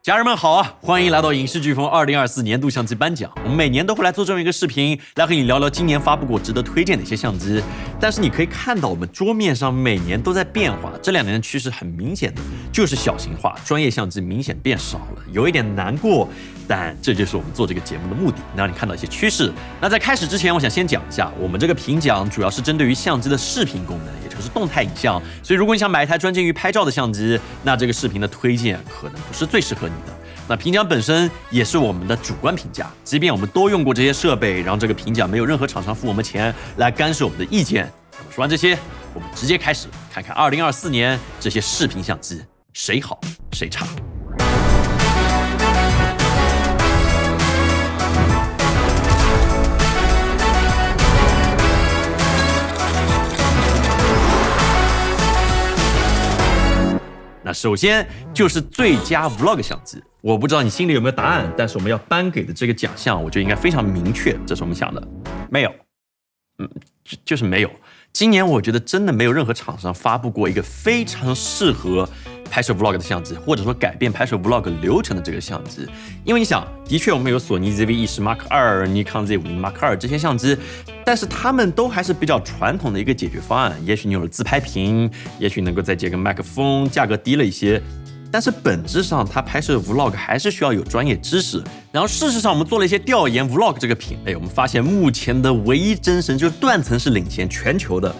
家人们好啊，欢迎来到影视飓风2024年度相机颁奖。我们每年都会来做这么一个视频，来和你聊聊今年发布过值得推荐的一些相机。但是你可以看到，我们桌面上每年都在变化，这2年的趋势很明显的就是小型化，专业相机明显变少了，有一点难过。但这就是我们做这个节目的目的，能让你看到一些趋势。那在开始之前，我想先讲一下，我们这个评奖主要是针对于相机的视频功能，也就是动态影像。所以如果你想买一台专精于拍照的相机，那这个视频的推荐可能不是最适合你的。那评奖本身也是我们的主观评价，即便我们都用过这些设备，然后这个评奖没有任何厂商付我们钱来干涉我们的意见。那么说完这些，我们直接开始看看2024年这些视频相机谁好谁差。那首先就是最佳 Vlog 相机，我不知道你心里有没有答案，但是我们要颁给的这个奖项，我觉得应该非常明确，这是我们想的，没有，就是没有。今年我觉得真的没有任何厂商发布过一个非常适合拍摄 Vlog 的相机，或者说改变拍摄 Vlog 流程的这个相机。因为你想，的确我们有索尼 ZV-E10 Mark II、尼康 Z50 Mark II 这些相机，但是他们都还是比较传统的一个解决方案。也许你有了自拍屏，也许能够再接个麦克风，价格低了一些。但是本质上，它拍摄 Vlog 还是需要有专业知识。然后事实上，我们做了一些调研 ，Vlog 这个品类，我们发现目前的唯一真神就是断层式领先全球的，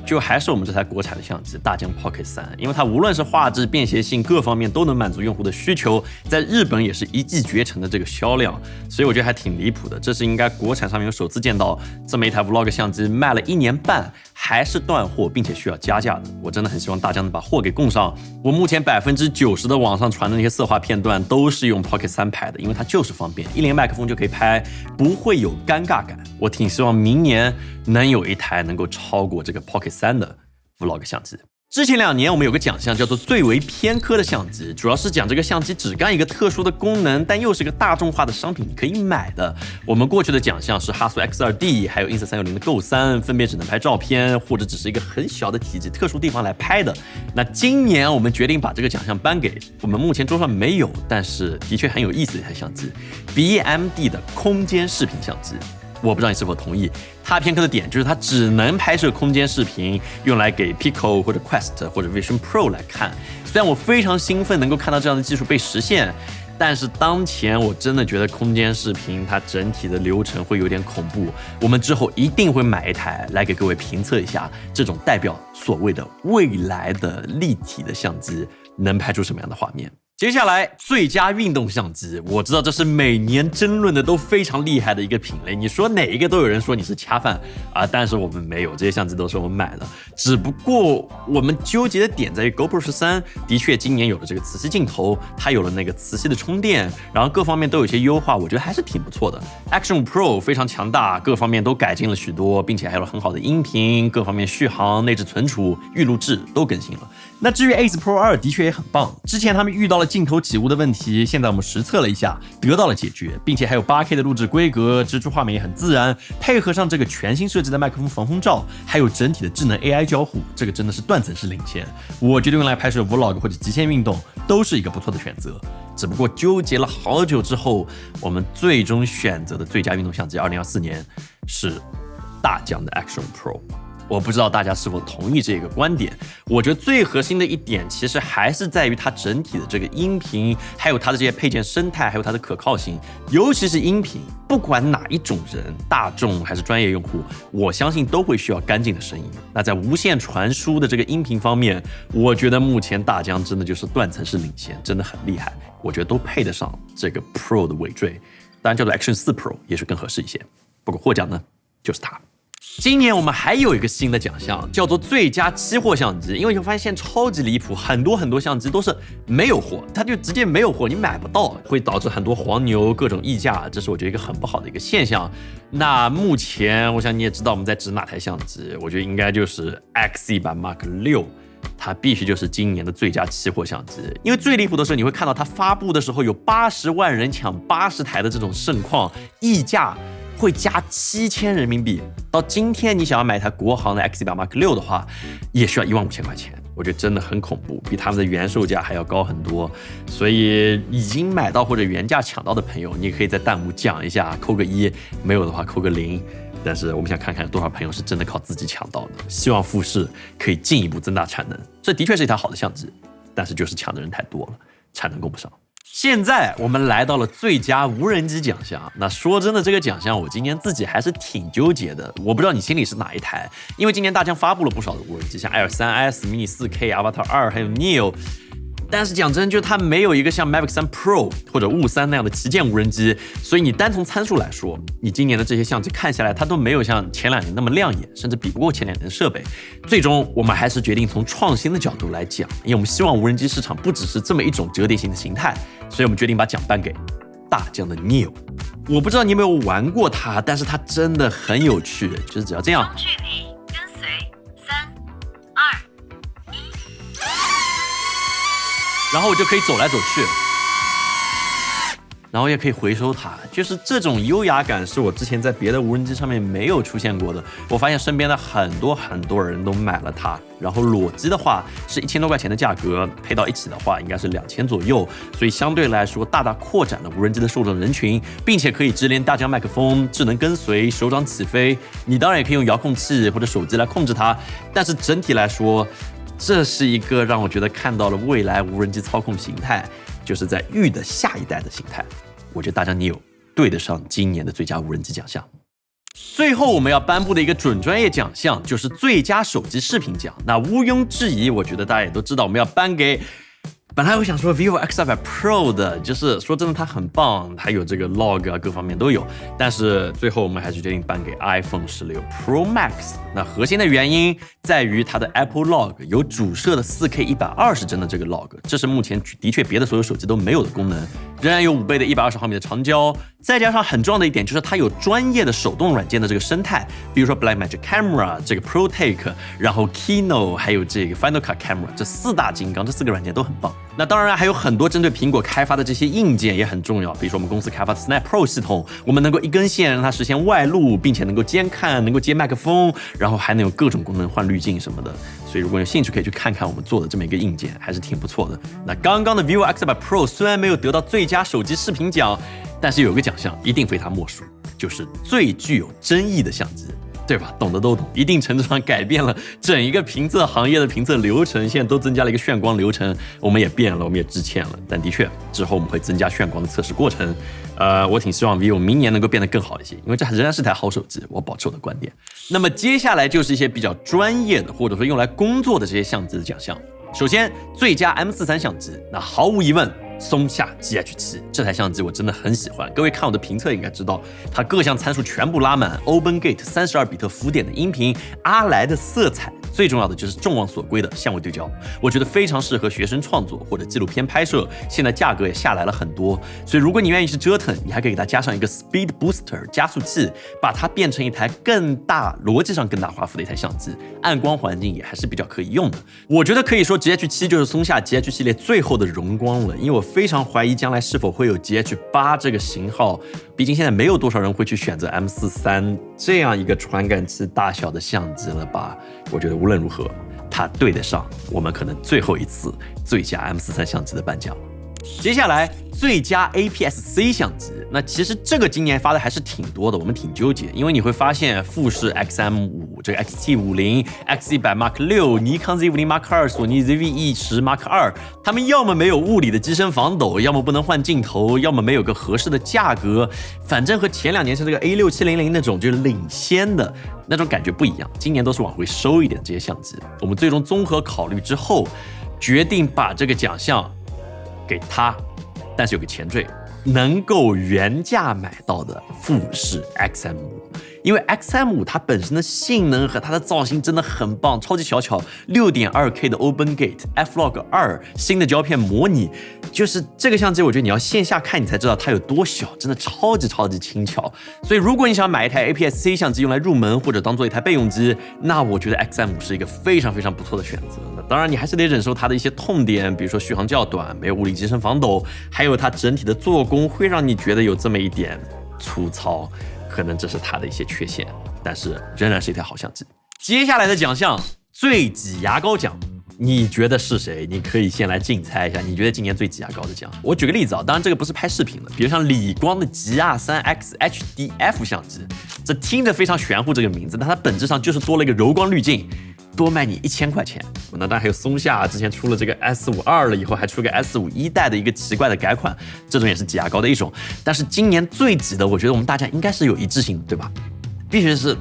就还是我们这台国产的相机大疆 Pocket 3，因为它无论是画质、便携性各方面都能满足用户的需求，在日本也是一骑绝尘的这个销量，所以我觉得还挺离谱的。这是应该国产上面有首次见到这么一台 Vlog 相机卖了1年半还是断货，并且需要加价的。我真的很希望大疆能把货给供上。我目前90%的网上传的那些色画片段都是用 Pocket 3拍的，因为它就是方便，一连麦克风就可以拍，不会有尴尬感。我挺希望明年能有一台能够超过这个 Pocket 3的 Vlog 相机。之前2年我们有个奖项叫做最为偏科的相机，主要是讲这个相机只干一个特殊的功能，但又是个大众化的商品，你可以买的。我们过去的奖项是哈苏 X2D 还有 Insta360 的 Go 3，分别只能拍照片或者只是一个很小的体积特殊地方来拍的。那今年我们决定把这个奖项颁给我们目前桌上没有，但是的确很有意思的一台相机 BMD 的空间视频相机。我不知道你是否同意，它偏科的点就是它只能拍摄空间视频，用来给 Pico 或者 Quest 或者 Vision Pro 来看。虽然我非常兴奋能够看到这样的技术被实现，但是当前我真的觉得空间视频它整体的流程会有点恐怖。我们之后一定会买一台来给各位评测一下，这种代表所谓的未来的立体的相机能拍出什么样的画面。接下来最佳运动相机，我知道这是每年争论的都非常厉害的一个品类，你说哪一个都有人说你是恰饭啊，但是我们没有，这些相机都是我们买的。只不过我们纠结的点在于 GoPro 13的确今年有了这个磁吸镜头，它有了那个磁吸的充电，然后各方面都有些优化，我觉得还是挺不错的。Action 5 Pro 非常强大，各方面都改进了许多，并且还有了很好的音频，各方面续航、内置存储、预录制都更新了。那至于 Ace Pro 2的确也很棒，之前他们遇到了镜头起雾的问题，现在我们实测了一下，得到了解决，并且还有 8K 的录制规格，直出画面也很自然，配合上这个全新设计的麦克风防风罩，还有整体的智能 AI 交互，这个真的是断层式领先。我觉得用来拍摄 Vlog 或者极限运动都是一个不错的选择。只不过纠结了好久之后，我们最终选择的最佳运动相机2024年是大疆的 Action Pro。我不知道大家是否同意这个观点。我觉得最核心的一点其实还是在于它整体的这个音频，还有它的这些配件生态，还有它的可靠性。尤其是音频，不管哪一种人，大众还是专业用户，我相信都会需要干净的声音。那在无线传输的这个音频方面，我觉得目前大疆真的就是断层式领先，真的很厉害。我觉得都配得上这个 Pro 的尾缀，当然叫做 Action 4 Pro 也许更合适一些。不过获奖呢，就是它。今年我们还有一个新的奖项，叫做最佳期货相机。因为你会发现超级离谱，很多相机都是没有货，它就直接没有货，你买不到，会导致很多黄牛各种溢价，这是我觉得一个很不好的一个现象。那目前我想你也知道我们在指哪台相机，我觉得应该就是 XZ 版 Mark 6。它必须就是今年的最佳期货相机，因为最离谱的是你会看到它发布的时候有80万人抢80台的这种盛况，溢价会加7000人民币。到今天你想要买一台国行的 XZ 版 Mark 6的话，也需要15000块钱。我觉得真的很恐怖，比他们的原售价还要高很多。所以已经买到或者原价抢到的朋友，你可以在弹幕讲一下，扣个1，没有的话扣个0。但是我们想看看有多少朋友是真的靠自己抢到的。希望富士可以进一步增大产能，这的确是一台好的相机，但是就是抢的人太多了，产能供不上。现在我们来到了最佳无人机奖项。那说真的，这个奖项我今年自己还是挺纠结的。我不知道你心里是哪一台，因为今年大疆发布了不少的无人机，像 Air 3S、Mini 4K、Avatar 2，还有 Neo。但是讲真，就它没有一个像 Mavic 3 Pro 或者雾3那样的旗舰无人机，所以你单从参数来说，你今年的这些相机看下来，它都没有像前2年那么亮眼，甚至比不过前2年的设备。最终，我们还是决定从创新的角度来讲，因为我们希望无人机市场不只是这么一种折叠型的形态，所以我们决定把奖颁给大疆的 Neo。我不知道你有没有玩过它，但是它真的很有趣，就是只要这样。距离跟随3、2、1，然后我就可以走来走去，然后也可以回收它，就是这种优雅感是我之前在别的无人机上面没有出现过的。我发现身边的很多人都买了它，然后裸机的话是1000多块钱的价格，配到一起的话应该是2000左右，所以相对来说大大扩展了无人机的受众人群，并且可以直连大疆麦克风、智能跟随、手掌起飞。你当然也可以用遥控器或者手机来控制它，但是整体来说，这是一个让我觉得看到了未来无人机操控形态，就是在玉的下一代的形态。我觉得大疆 Neo 对得上今年的最佳无人机奖项。最后我们要颁布的一个准专业奖项就是最佳手机视频奖。那毋庸置疑，我觉得大家也都知道，我们要颁给。本来我想说 vivo X200 Pro 的，就是说真的它很棒，它有这个 log 啊，各方面都有。但是最后我们还是决定颁给 iPhone 16 Pro Max。那核心的原因在于它的 Apple Log 有主摄的 4K 120帧的这个 log， 这是目前的确别的所有手机都没有的功能。仍然有5倍的120毫米的长焦，再加上很重要的一点就是它有专业的手动软件的这个生态，比如说 Blackmagic Camera 这个 ProTake， 然后 Kino 还有这个 Final Cut Camera， 这4大金刚，这4个软件都很棒。那当然还有很多针对苹果开发的这些硬件也很重要，比如说我们公司开发的 Snap Pro 系统，我们能够一根线让它实现外录，并且能够监看，能够接麦克风，然后还能有各种功能换滤镜什么的。所以如果有兴趣可以去看看我们做的这么一个硬件，还是挺不错的。那刚刚的 vivo X200 Pro 虽然没有得到最佳手机视频奖，但是有个奖项一定非它莫属，就是最具有争议的相机。对吧？懂的都懂，一定程度上改变了整一个评测行业的评测流程，现在都增加了一个炫光流程，我们也变了，我们也致歉了。但的确，之后我们会增加炫光的测试过程。我挺希望 vivo 明年能够变得更好一些，因为这仍然是台好手机，我保持我的观点。那么接下来就是一些比较专业的，或者说用来工作的这些相机的奖项。首先，最佳 M43 相机，那毫无疑问。松下 GH7 这台相机我真的很喜欢，各位看我的评测应该知道，它各项参数全部拉满 ，OpenGate 32比特浮点的音频，阿莱的色彩，最重要的就是众望所归的相位对焦，我觉得非常适合学生创作或者纪录片拍摄。现在价格也下来了很多，所以如果你愿意去折腾，你还可以给它加上一个 Speed Booster 加速器，把它变成一台更大、逻辑上更大画幅的一台相机，暗光环境也还是比较可以用的。我觉得可以说 GH7 就是松下 GH 系列最后的荣光了，因为我非常怀疑将来是否会有 GH8 这个型号，毕竟现在没有多少人会去选择 M43 这样一个传感器大小的相机了吧？我觉得无论如何，它对得上我们可能最后一次最佳 M43 相机的颁奖。接下来最佳 APS-C 相机，那其实这个今年发的还是挺多的，我们挺纠结，因为你会发现富士 XM5、这个 XT50、X100 Mark 6、尼康 Z50 Mark 2、索尼 ZV-E10 Mark 2，他们要么没有物理的机身防抖，要么不能换镜头，要么没有个合适的价格，反正和前2年像这个 A6700那种就是领先的那种感觉不一样。今年都是往回收一点这些相机，我们最终综合考虑之后，决定把这个奖项给他，但是有个前缀，能够原价买到的富士 XM5，因为 XM5 它本身的性能和它的造型真的很棒，超级小巧 ，6.2K 的 OpenGate F-Log 2，新的胶片模拟，就是这个相机，我觉得你要线下看你才知道它有多小，真的超级轻巧。所以如果你想买一台 APS-C 相机用来入门或者当做一台备用机，那我觉得 XM5 是一个非常不错的选择。那当然你还是得忍受它的一些痛点，比如说续航较短，没有物理机身防抖，还有它整体的做工会让你觉得有这么一点粗糙。可能这是它的一些缺陷，但是仍然是一台好相机。接下来的奖项最挤牙膏奖，你觉得是谁？你可以先来竞猜一下，你觉得今年最挤牙膏的奖？我举个例子啊，当然这个不是拍视频的，比如像理光的 GR3X HDF 相机，这听着非常玄乎这个名字，但它本质上就是多了一个柔光滤镜，多卖你1000块钱。那当然还有松下之前出了这个 S52了，以后还出个 S51代的一个奇怪的改款，这种也是挤牙膏的一种。但是今年最挤的，我觉得我们大家应该是有一致性，对吧？必须是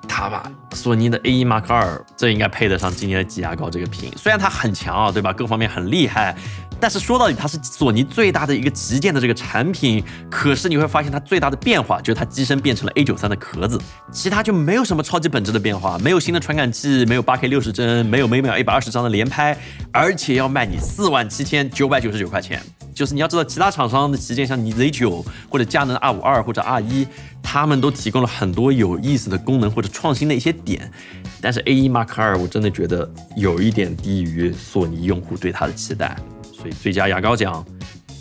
它吧，索尼的 A1 Mark II， 这应该配得上今年的挤牙膏这个屏。虽然它很强啊，对吧？各方面很厉害，但是说到底，它是索尼最大的一个旗舰的这个产品。可是你会发现，它最大的变化就是它机身变成了 A93的壳子，其他就没有什么超级本质的变化，没有新的传感器，没有8K 60帧，没有每秒120张的连拍，而且要卖你47999块钱。就是你要知道，其他厂商的旗舰像你 Z9 或者佳能 R52或者 R1， 他们都提供了很多有意思的功能或者创新的一些点，但是 A1 Mark II 我真的觉得有一点低于索尼用户对它的期待，所以最佳牙膏奖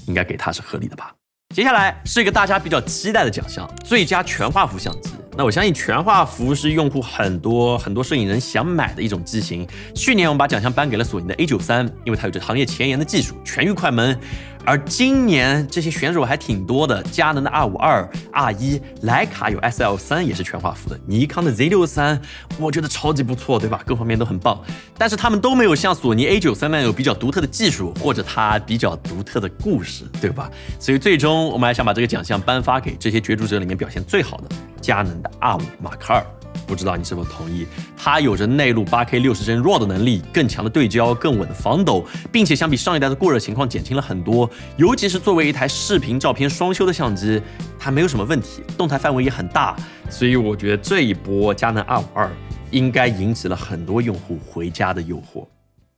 应该给它是合理的吧。接下来是一个大家比较期待的奖项，最佳全画幅相机。那我相信全画幅是用户很多摄影人想买的一种机型。去年我们把奖项颁给了索尼的 A93， 因为它有着行业前沿的技术，全域快门。而今年这些选手还挺多的，佳能的 R52、R1， 徕卡有 SL3 也是全画幅的，尼康的 Z63， 我觉得超级不错，对吧？各方面都很棒，但是他们都没有像索尼 A93那样有比较独特的技术，或者它比较独特的故事，对吧？所以最终我们还想把这个奖项颁发给这些角逐者里面表现最好的佳能的 R5 Mark II。不知道你是否同意？它有着内录 8K 60帧 RAW 的能力，更强的对焦，更稳的防抖，并且相比上一代的过热情况减轻了很多。尤其是作为一台视频照片双修的相机，它没有什么问题，动态范围也很大。所以我觉得这一波佳能 R52应该引起了很多用户回家的诱惑。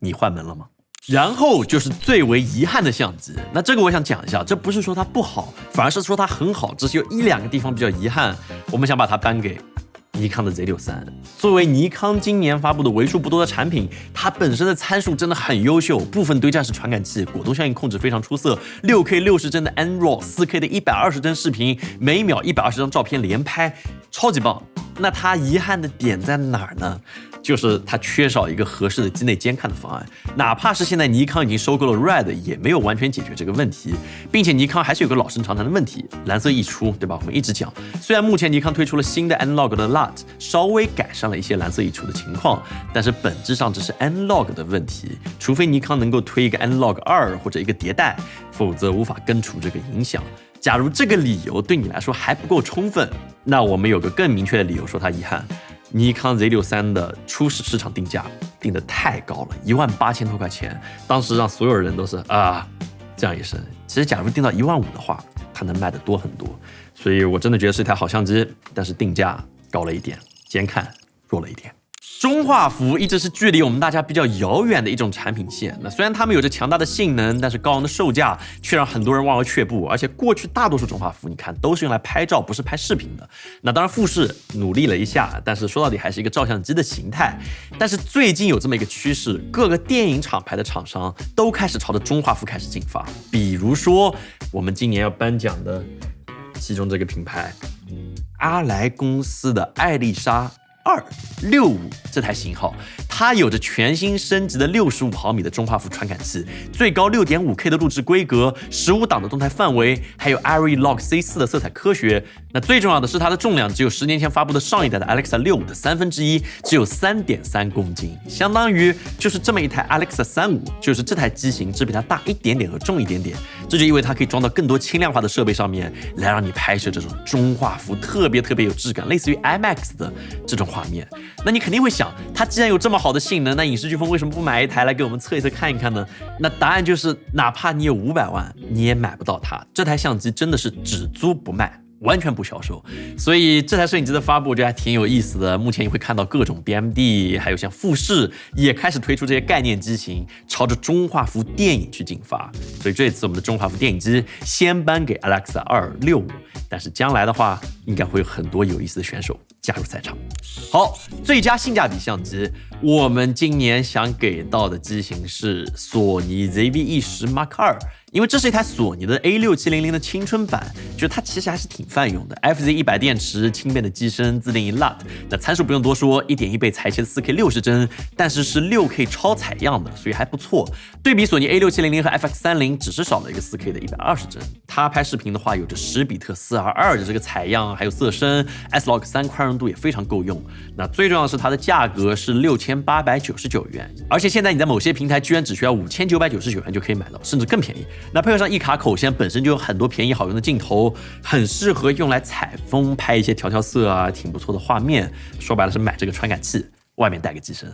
你换门了吗？然后就是最为遗憾的相机，那这个我想讲一下，这不是说它不好，反而是说它很好，只是有1-2个地方比较遗憾，我们想把它颁给尼康的 Z63。 作为尼康今年发布的为数不多的产品，它本身的参数真的很优秀，部分堆栈式传感器，果冻效应控制非常出色， 6K 60帧的 NRAW， 4K 的120帧视频，每秒120张照片连拍，超级棒。那它遗憾的点在哪儿呢？就是它缺少一个合适的机内监看的方案，哪怕是现在尼康已经收购了 RED， 也没有完全解决这个问题，并且尼康还是有个老生常谈的问题，蓝色溢出，对吧？我们一直讲，虽然目前尼康推出了新的 Analog 的 LUT， 稍微改善了一些蓝色溢出的情况，但是本质上这是 Analog 的问题，除非尼康能够推一个 Analog 2或者一个迭代，否则无法根除这个影响。假如这个理由对你来说还不够充分，那我们有个更明确的理由说它遗憾。尼康 Z63 的初始市场定价定得太高了，18000多块钱，当时让所有人都是这样一声。其实假如定到15000的话，它能卖得多很多。所以我真的觉得是一台好相机，但是定价高了一点，监看弱了一点。中画幅一直是距离我们大家比较遥远的一种产品线。那虽然它们有着强大的性能，但是高昂的售价却让很多人望而却步。而且过去大多数中画幅，你看都是用来拍照，不是拍视频的。那当然富士努力了一下，但是说到底还是一个照相机的形态。但是最近有这么一个趋势，各个电影厂牌的厂商都开始朝着中画幅开始进发。比如说我们今年要颁奖的其中这个品牌，阿莱公司的艾丽莎265这台型号，它有着全新升级的65毫米的中画幅传感器，最高 6.5K 的录制规格，15档的动态范围，还有 ARRI Log C4 的色彩科学。那最重要的是它的重量只有10年前发布的上一代的 Alexa 65的1/3，只有3.3公斤，相当于就是这么一台 Alexa 35，就是这台机型只比它大一点点和重一点点。这就意味它可以装到更多轻量化的设备上面，来让你拍摄这种中画幅特别有质感，类似于 IMAX 的这种画面。那你肯定会想，它既然有这么好的性能，那影视飓风为什么不买一台来给我们测一测看一看呢？那答案就是，哪怕你有500万，你也买不到它。这台相机真的是只租不卖，完全不销售。所以这台摄影机的发布我觉得还挺有意思的。目前你会看到各种 BMD， 还有像富士也开始推出这些概念机型，朝着中画幅电影去进发。所以这次我们的中画幅电影机先颁给 Alexa 265，但是将来的话，应该会有很多有意思的选手加入赛场。好，最佳性价比相机，我们今年想给到的机型是索尼 ZV-E10 Mark II，因为这是一台索尼的 A6700的青春版，就是它其实还是挺泛用的 ，FZ100 电池，轻便的机身，自定义 LUT， 那参数不用多说，1.1倍裁切的 4K 60帧，但是是 6K 超采样的，所以还不错。对比索尼 A6700和 FX30，只是少了一个 4K 的120帧。它拍视频的话，有着10比特 4:2的这个采样，还有色深 ，S-Log3 宽容度也非常够用。那最重要的是它的价格是6899元，而且现在你在某些平台居然只需要5999元就可以买到，甚至更便宜。那配合上一卡口现在本身就有很多便宜好用的镜头，很适合用来采风，拍一些调色啊，挺不错的画面。说白了是买这个传感器，外面带个机身。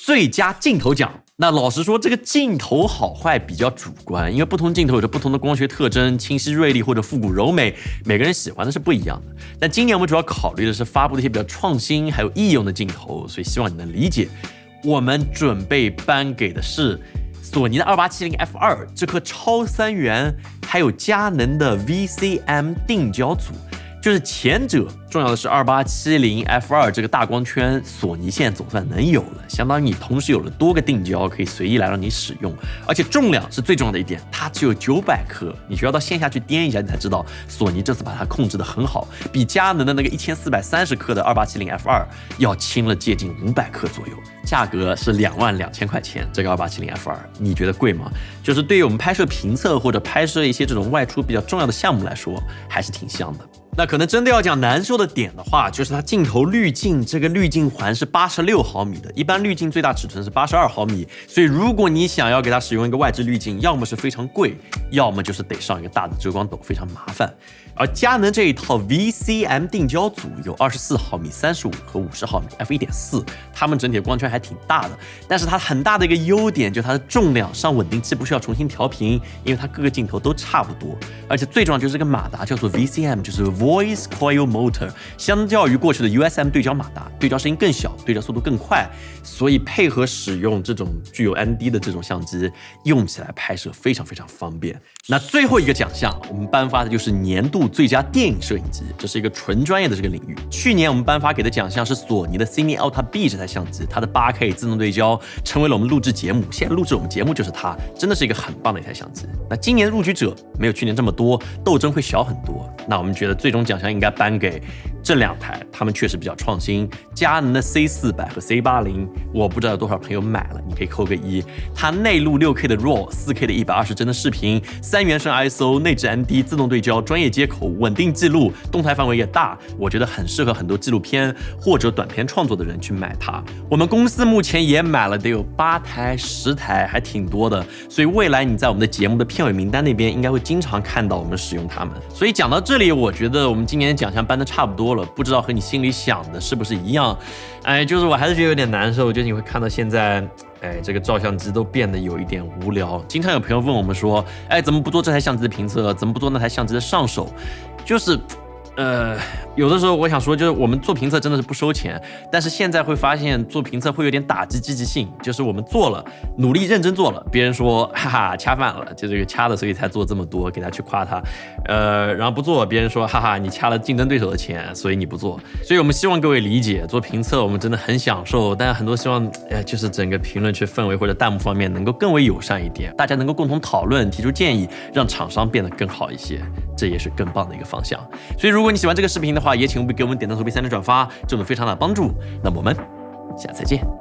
最佳镜头奖，那老实说，这个镜头好坏比较主观，因为不同镜头有着不同的光学特征，清晰锐利或者复古柔美，每个人喜欢的是不一样的。但今年我们主要考虑的是发布的一些比较创新还有易用的镜头，所以希望你能理解。我们准备颁给的是索尼的2870 F2 这颗超3元，还有佳能的 VCM 定焦组。就是前者重要的是2870 F2 这个大光圈，索尼现在总算能有了，相当于你同时有了多个定焦，可以随意来让你使用，而且重量是最重要的一点，它只有900克，你需要到线下去掂一下，你才知道索尼这次把它控制得很好，比佳能的那个1430克的2870 F2 要轻了接近500克左右，价格是22000块钱。这个2870 F2 你觉得贵吗？就是对于我们拍摄评测或者拍摄一些这种外出比较重要的项目来说，还是挺香的。那可能真的要讲难受的点的话，就是它镜头滤镜，这个滤镜环是86毫米的，一般滤镜最大尺寸是82毫米，所以如果你想要给它使用一个外置滤镜，要么是非常贵，要么就是得上一个大的遮光斗，非常麻烦。而佳能这一套 VCM 定焦组有24毫米、35和50毫米 f1.4， 它们整体的光圈还挺大的，但是它很大的一个优点就是它的重量上稳定器不需要重新调频，因为它各个镜头都差不多，而且最重要就是这个马达叫做 VCM， 就是 Voice Coil Motor， 相较于过去的 USM 对焦马达，对焦声音更小，对焦速度更快，所以配合使用这种具有 ND 的这种相机，用起来拍摄非常非常方便。那最后一个奖项，我们颁发的就是年度最佳电影摄影机，这是一个纯专业的这个领域。去年我们颁发给的奖项是索尼的 Cine Alta B 这台相机，它的8K 自动对焦成为了我们录制节目，现在录制我们节目就是它，真的是一个很棒的一台相机。那今年的入局者没有去年这么多，斗争会小很多。那我们觉得最终奖项应该颁给这2台，他们确实比较创新。佳能的 C400 和 C80， 我不知道有多少朋友买了，你可以扣个1。它内录 6K 的 RAW、4K 的120帧的视频，3原生 ISO、内置 ND、自动对焦、专业接口、稳定记录，动态范围也大，我觉得很适合很多纪录片或者短片创作的人去买它。我们公司目前也买了得有8台、10台，还挺多的，所以未来你在我们的节目的片尾名单那边应该会经常看到我们使用它们。所以讲到这里，我觉得我们今年的奖项颁的差不多了，不知道和你心里想的是不是一样？就是我还是觉得有点难受，就是你会看到现在这个照相机都变得有一点无聊。经常有朋友问我们说，怎么不做这台相机的评测？怎么不做那台相机的上手？就是有的时候我想说，就是我们做评测真的是不收钱，但是现在会发现做评测会有点打击积极性，就是我们做了，努力认真做了，别人说哈哈掐饭了，就这个掐的，所以才做这么多，给他去夸他，然后不做，别人说哈哈你掐了竞争对手的钱，所以你不做，所以我们希望各位理解，做评测我们真的很享受，但很多希望就是整个评论区氛围或者弹幕方面能够更为友善一点，大家能够共同讨论，提出建议，让厂商变得更好一些，这也是更棒的一个方向。所以如果你喜欢这个视频的话，也请务必给我们点赞、投币、3连转发，这种非常大的帮助。那么我们下次再见。